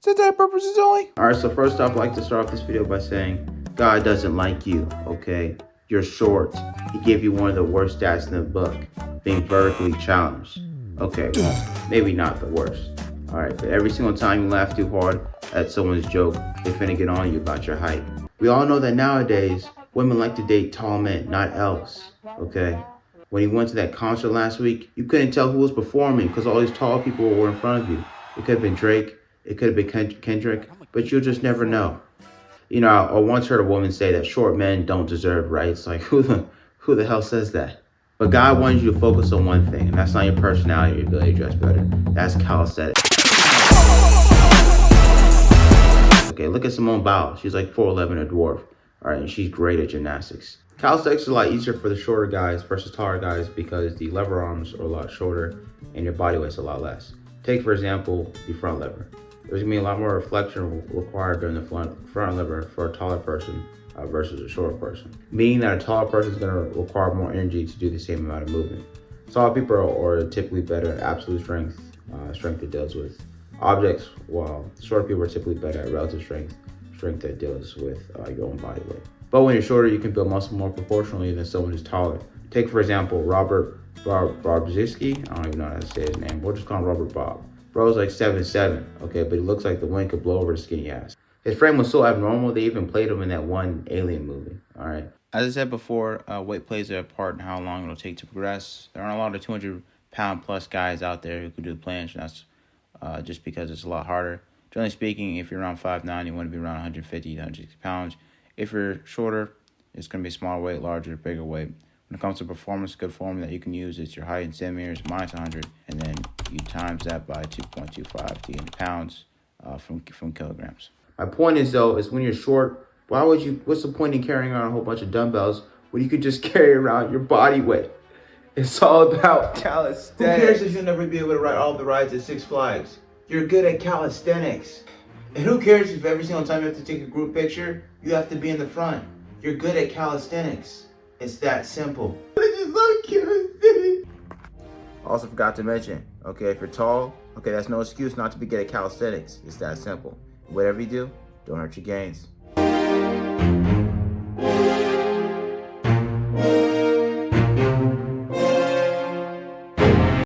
Sanitary purposes only. Alright, so first off, I'd like to start off this video by saying God doesn't like you, okay? You're short. He gave you one of the worst stats in the book, being vertically challenged. Okay, well, maybe not the worst. Alright, but every single time you laugh too hard at someone's joke, they finna get on you about your height. We all know that nowadays, women like to date tall men, not elves, okay? When you went to that concert last week, you couldn't tell who was performing because all these tall people were in front of you. It could have been Drake, it could have been Kendrick, but you'll just never know. You know, I once heard a woman say that short men don't deserve rights. Like, who the hell says that? But God wanted you to focus on one thing, and that's not your personality or ability to dress better. That's calisthenics. Okay, look at Simone Biles. She's like 4'11", a dwarf. All right, and she's great at gymnastics. Calisthenics is a lot easier for the shorter guys versus taller guys because the lever arms are a lot shorter and your body weight's a lot less. Take, for example, the front lever. There's gonna be a lot more reflection required during the front lever for a taller person versus a shorter person. Meaning that a taller person is gonna require more energy to do the same amount of movement. Taller people are typically better at absolute strength, strength that deals with objects, while shorter people are typically better at relative strength, strength that deals with your own body weight. But when you're shorter, you can build muscle more proportionally than someone who's taller. Take, for example, Robert Barbzinski. I don't even know how to say his name. We'll just call him Robert Bob. Bro's like 7'7", okay, but he looks like the wind could blow over his skinny ass. His frame was so abnormal, they even played him in that one Alien movie, all right? As I said before, weight plays a part in how long it'll take to progress. There aren't a lot of 200-pound plus guys out there who can do the planche, and that's just because it's a lot harder. Generally speaking, if you're around 5'9", you want to be around 150 to 160 pounds. If you're shorter, it's going to be a smaller weight, larger, bigger weight. When it comes to performance, good form that you can use is your height in centimeters minus 100, and then you times that by 2.25 to get into pounds from kilograms. My point is, though, is when you're short, what's the point in carrying around a whole bunch of dumbbells when you could just carry around your body weight? It's all about calisthenics. Who cares if you'll never be able to ride all the rides at Six Flags? You're good at calisthenics. And who cares if every single time you have to take a group picture, you have to be in the front? You're good at calisthenics. It's that simple. I just love calisthenics. Also forgot to mention, okay, if you're tall, okay, that's no excuse not to be good at calisthenics. It's that simple. Whatever you do, don't hurt your gains.